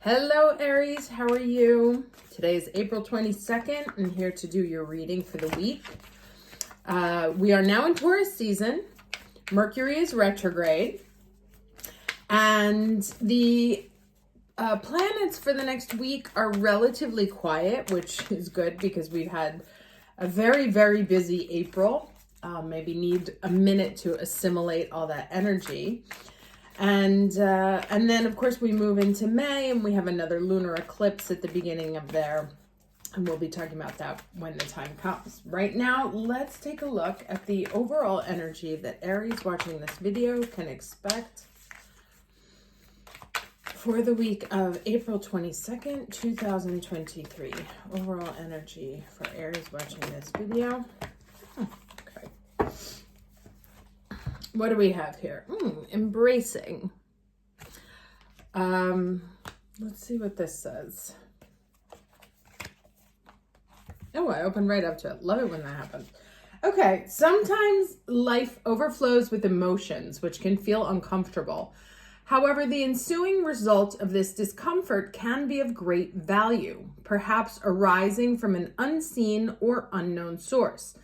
Hello, Aries. How are you? Today is April 22nd. I'm here to do your reading for the week. We are now in Taurus season. Mercury is retrograde. And the planets for the next week are relatively quiet, which is good because we've had a very, very busy April. Maybe need a minute to assimilate all that energy. And then, of course, we move into May and we have another lunar eclipse at the beginning of there. And we'll be talking about that when the time comes. Right now, let's take a look at the overall energy that Aries watching this video can expect for the week of April 22nd, 2023. Overall energy for Aries watching this video. Okay. What do we have here? Embracing. Let's see what this says. Oh, I opened right up to it. Love it when that happens. Okay, sometimes life overflows with emotions, which can feel uncomfortable. However, the ensuing result of this discomfort can be of great value, perhaps arising from an unseen or unknown source.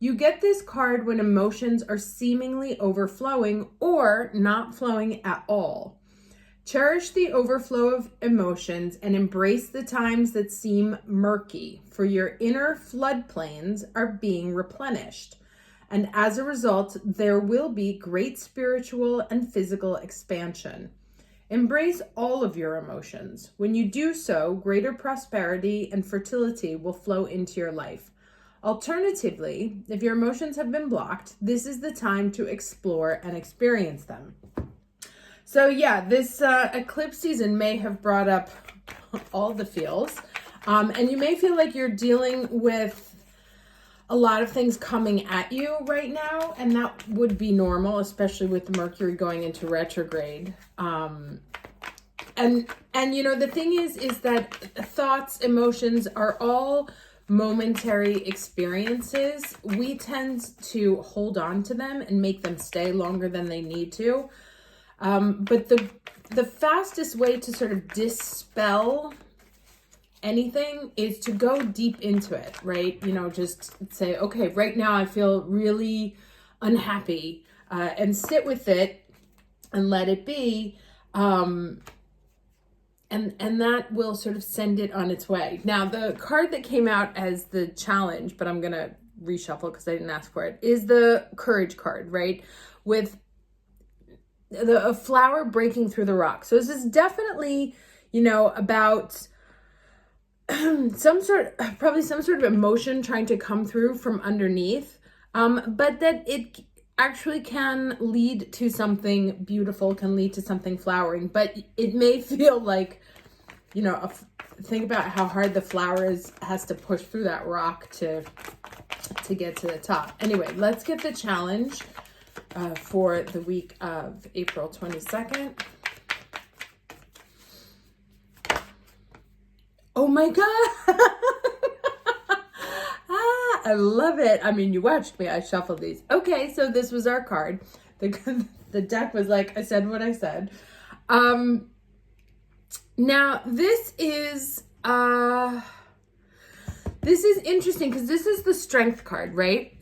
You get this card when emotions are seemingly overflowing or not flowing at all. Cherish the overflow of emotions and embrace the times that seem murky, for your inner floodplains are being replenished. And as a result, there will be great spiritual and physical expansion. Embrace all of your emotions. When you do so, greater prosperity and fertility will flow into your life. Alternatively, if your emotions have been blocked, this is the time to explore and experience them. So yeah, this eclipse season may have brought up all the feels. And you may feel like you're dealing with a lot of things coming at you right now. And that would be normal, especially with the Mercury going into retrograde. And you know, the thing is that thoughts, emotions are all momentary experiences. We tend to hold on to them and make them stay longer than they need to. But the fastest way to sort of dispel anything is to go deep into it, right? You know, just say, okay, right now I feel really unhappy, and sit with it and let it be. And that will sort of send it on its way. Now, the card that came out as the challenge, but I'm going to reshuffle because I didn't ask for it, is the Courage card, right? With a flower breaking through the rock. So this is definitely, you know, about probably some sort of emotion trying to come through from underneath, but that it actually can lead to something beautiful, can lead to something flowering, but it may feel like, you know, think about how hard the flower has to push through that rock to get to the top. Anyway, let's get the challenge for the week of April 22nd. Oh my God. I love it. I mean, you watched me. I shuffled these. Okay, so this was our card. The deck was like, I said what I said. Now, this is interesting because this is the Strength card, right?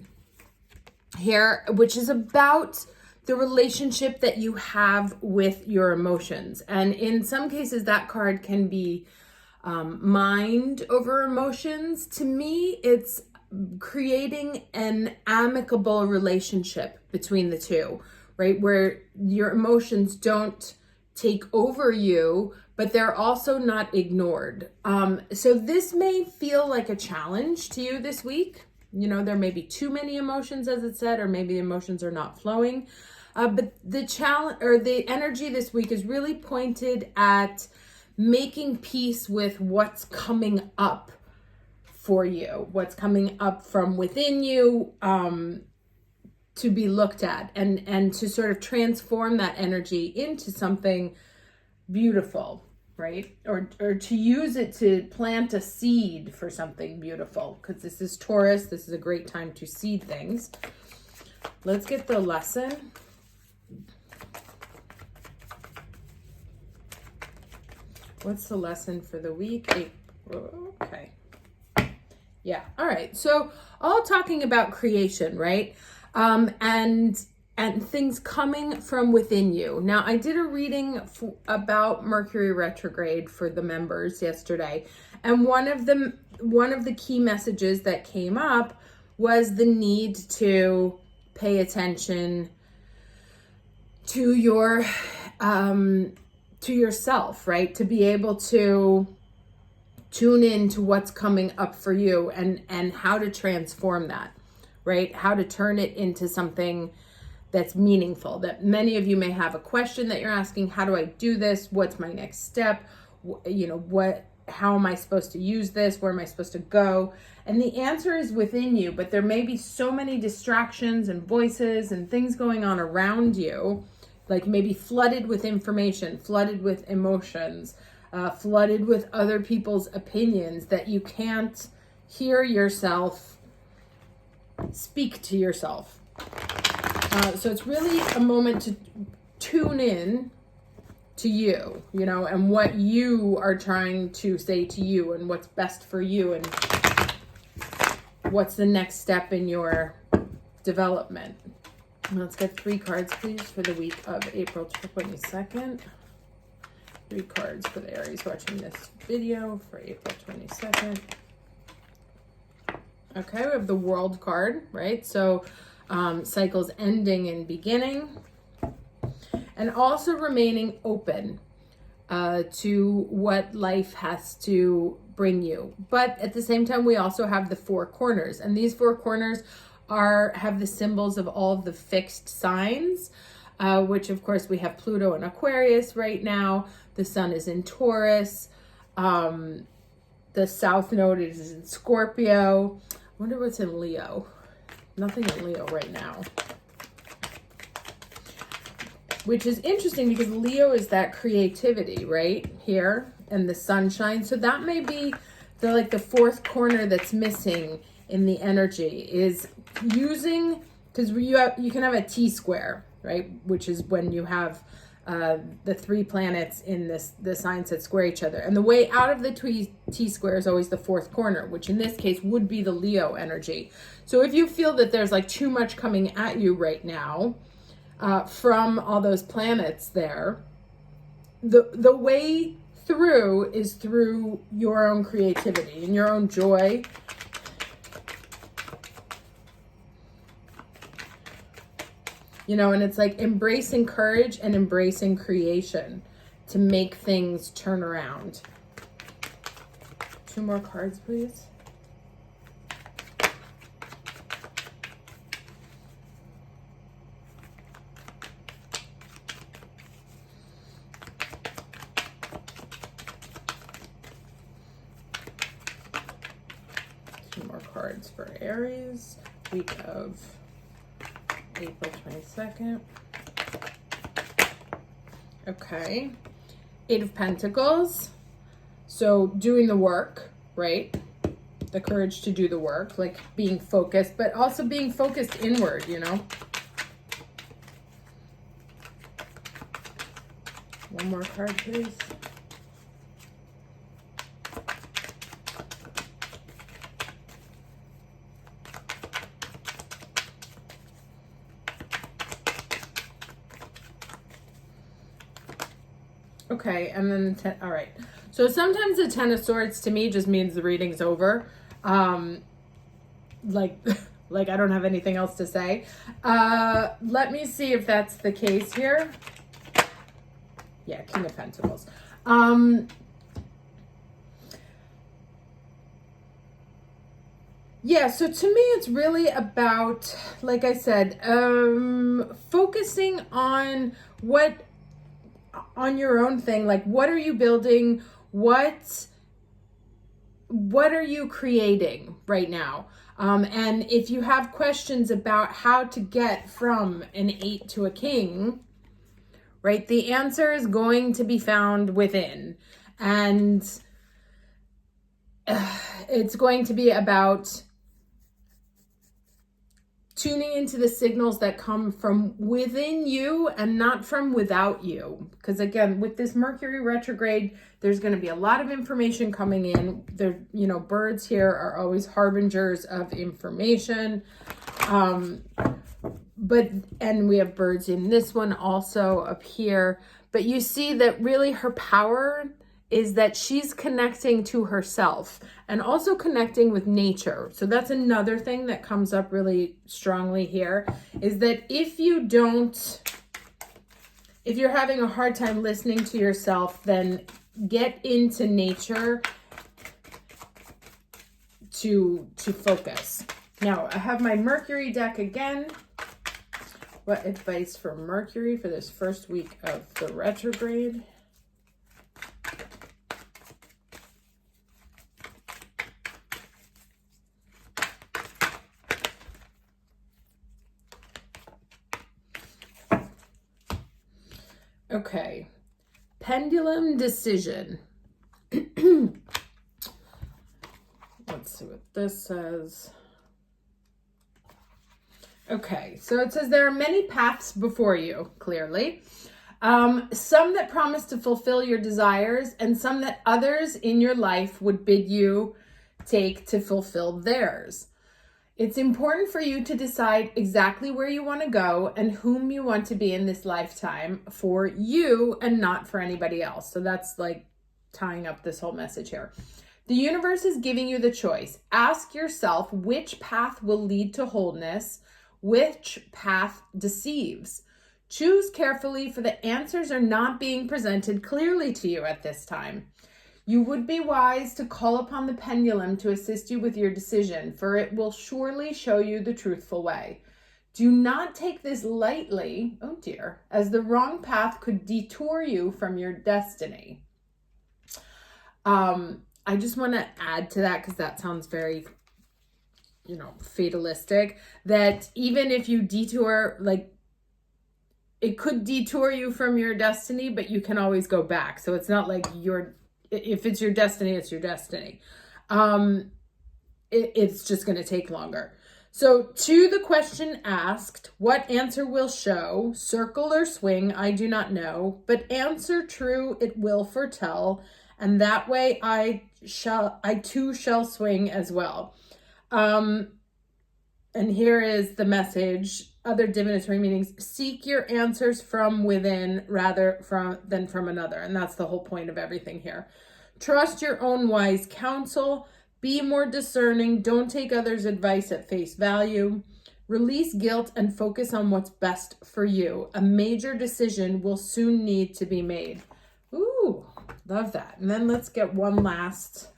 Here, which is about the relationship that you have with your emotions. And in some cases, that card can be mind over emotions. To me, it's creating an amicable relationship between the two, right? Where your emotions don't take over you, but they're also not ignored. So this may feel like a challenge to you this week. You know, there may be too many emotions, as it said, or maybe the emotions are not flowing. But the challenge or the energy this week is really pointed at making peace with what's coming up for you, what's coming up from within you, to be looked at and to sort of transform that energy into something beautiful, right? Or to use it to plant a seed for something beautiful, because this is Taurus. This is a great time to seed things. Let's get the lesson. What's the lesson for the week? April. Okay. Yeah. All right. So all talking about creation, right? And things coming from within you. Now, I did a reading about Mercury retrograde for the members yesterday, and one of the key messages that came up was the need to pay attention to yourself, right? To be able to tune in to what's coming up for you and how to transform that, right? How to turn it into something that's meaningful. That many of you may have a question that you're asking, how do I do this? What's my next step? How am I supposed to use this? Where am I supposed to go? And the answer is within you, but there may be so many distractions and voices and things going on around you, like maybe flooded with information, flooded with emotions, flooded with other people's opinions, that you can't hear yourself speak to yourself. So it's really a moment to tune in to you, and what you are trying to say to you and what's best for you and what's the next step in your development. Let's get 3 cards, please, for the week of April 22nd. 3 cards for the Aries watching this video for April 22nd. Okay, we have the World card, right? So cycles ending and beginning. And also remaining open to what life has to bring you. But at the same time, we also have the 4 corners. And these 4 corners have the symbols of all of the fixed signs, which of course we have Pluto in Aquarius right now. The sun is in Taurus. The south node is in Scorpio. I wonder what's in Leo. Nothing in Leo right now. Which is interesting because Leo is that creativity right here and the sunshine. So that may be the 4th corner that's missing in the energy, is using, because you can have a T-square, right? Which is when you have the 3 planets in the signs that square each other. And the way out of the T-square is always the 4th corner, which in this case would be the Leo energy. So if you feel that there's too much coming at you right now, from all those planets there, the way through is through your own creativity and your own joy. And it's embracing courage and embracing creation to make things turn around. 2 more cards, please. More cards for Aries, week of April 22nd. Okay. 8 of Pentacles. So doing the work, right? The courage to do the work, being focused, but also being focused inward, One more card, please. Okay, and then all right. So sometimes the 10 of Swords to me just means the reading's over. Like I don't have anything else to say. Let me see if that's the case here. Yeah, King of Pentacles. Yeah, so to me it's really about, like I said, focusing on your own thing. What are you building? What are you creating right now? And if you have questions about how to get from an 8 to a king, right, the answer is going to be found within. And it's going to be about tuning into the signals that come from within you and not from without you. Because again, with this Mercury retrograde, there's going to be a lot of information coming in. There, you know, birds here are always harbingers of information. And we have birds in this one also up here. But you see that really her power is that she's connecting to herself and also connecting with nature. So that's another thing that comes up really strongly here, is that if you're having a hard time listening to yourself, then get into nature to focus. Now, I have my Mercury deck again. What advice for Mercury for this first week of the retrograde? Okay, pendulum decision. Let's see what this says. Okay, so it says there are many paths before you, clearly. Some that promise to fulfill your desires and some that others in your life would bid you take to fulfill theirs. It's important for you to decide exactly where you want to go and whom you want to be in this lifetime for you and not for anybody else. So that's like tying up this whole message here. The universe is giving you the choice. Ask yourself which path will lead to wholeness, which path deceives. Choose carefully, for the answers are not being presented clearly to you at this time. You would be wise to call upon the pendulum to assist you with your decision, for it will surely show you the truthful way. Do not take this lightly, oh dear, as the wrong path could detour you from your destiny. I just want to add to that because that sounds very, you know, fatalistic, that even if you detour, like, it could detour you from your destiny, but you can always go back. So it's not like if it's your destiny, it's your destiny. It's just going to take longer. So to the question asked, what answer will show? Circle or swing, I do not know, but answer true, it will foretell, and that way I too shall swing as well. And here is the message, other divinatory meanings: seek your answers from within rather than from another. And that's the whole point of everything here. Trust your own wise counsel. Be more discerning. Don't take others' advice at face value. Release guilt and focus on what's best for you. A major decision will soon need to be made. Ooh, love that. And then let's get one last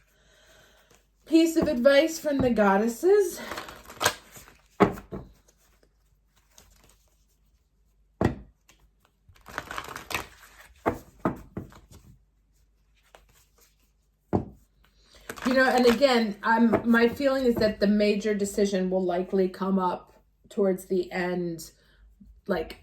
piece of advice from the goddesses. You know, and again, my feeling is that the major decision will likely come up towards the end, like,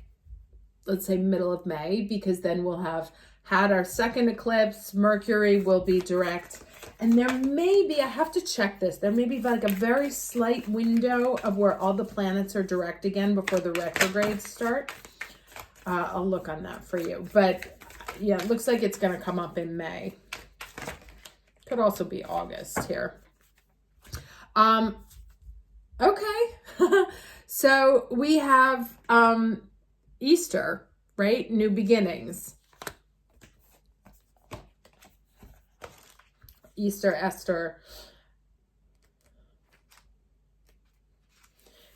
let's say middle of May, because then we'll have had our second eclipse. Mercury will be direct. And there may be, I have to check this, there may be like a very slight window of where all the planets are direct again before the retrogrades start. I'll look on that for you. But yeah, it looks like it's going to come up in May. Could also be August here. Okay. So we have Easter, right? New beginnings. Easter, Esther.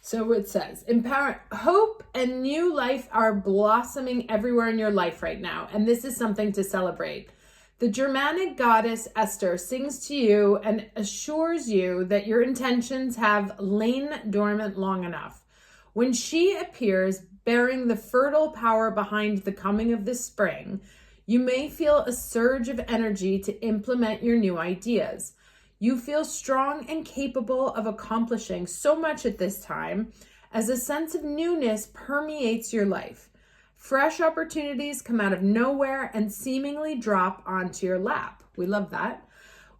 So it says, empower, hope and new life are blossoming everywhere in your life right now. And this is something to celebrate. The Germanic goddess Esther sings to you and assures you that your intentions have lain dormant long enough. When she appears bearing the fertile power behind the coming of the spring, you may feel a surge of energy to implement your new ideas. You feel strong and capable of accomplishing so much at this time as a sense of newness permeates your life. Fresh opportunities come out of nowhere and seemingly drop onto your lap. We love that.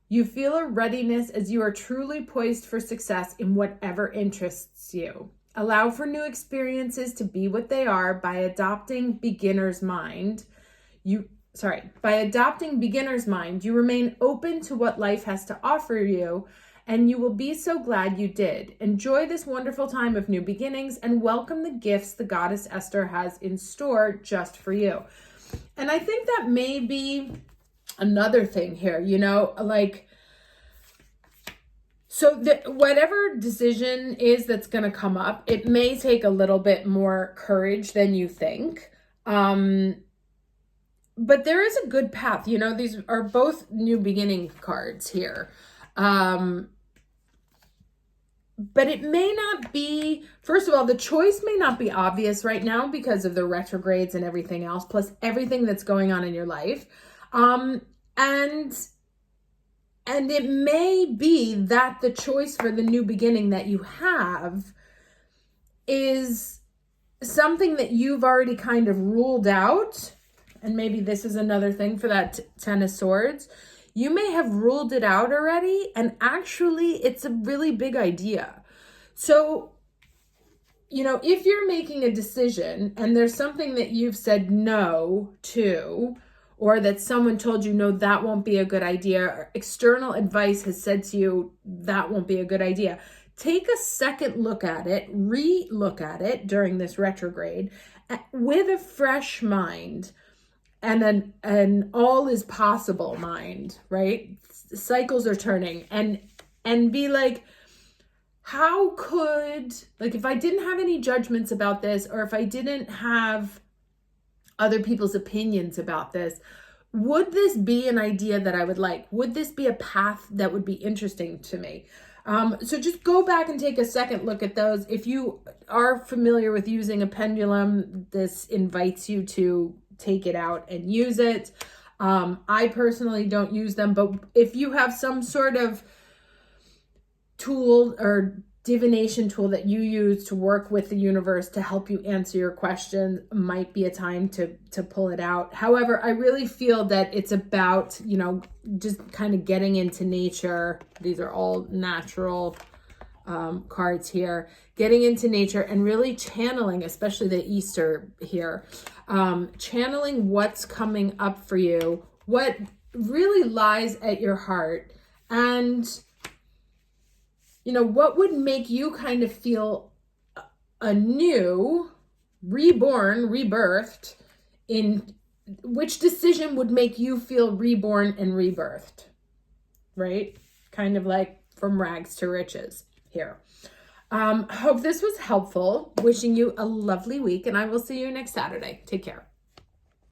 You feel a readiness as you are truly poised for success in whatever interests you. Allow for new experiences to be what they are by adopting beginner's mind. By adopting beginner's mind, you remain open to what life has to offer you, and you will be so glad you did. Enjoy this wonderful time of new beginnings and welcome the gifts the goddess Esther has in store just for you. And I think that may be another thing here, you know, like, so whatever decision is that's going to come up, it may take a little bit more courage than you think. But there is a good path. You know, these are both new beginning cards here. But it may not be, first of all, the choice may not be obvious right now because of the retrogrades and everything else, plus everything that's going on in your life. And it may be that the choice for the new beginning that you have is something that you've already kind of ruled out. And maybe this is another thing for that Ten of Swords. You may have ruled it out already, and actually it's a really big idea. So, you know, if you're making a decision and there's something that you've said no to, or that someone told you, no, that won't be a good idea, or external advice has said to you, that won't be a good idea, take a second look at it, re-look at it during this retrograde with a fresh mind. And an all is possible mind, right? Cycles are turning, and be like, how could, like, if I didn't have any judgments about this, or if I didn't have other people's opinions about this, would this be an idea that I would like? Would this be a path that would be interesting to me? So just go back and take a second look at those. If you are familiar with using a pendulum, this invites you to take it out and use it. I personally don't use them, but if you have some sort of tool or divination tool that you use to work with the universe to help you answer your questions, might be a time to pull it out. However, I really feel that it's about, you know, just kind of getting into nature. These are all natural cards here, getting into nature and really channeling, especially the Easter here, channeling what's coming up for you, what really lies at your heart, and, you know, what would make you kind of feel anew, reborn, rebirthed, in which decision would make you feel reborn and rebirthed, right? Kind of like from rags to riches here. Hope this was helpful. Wishing you a lovely week, and I will see you next Saturday. Take care.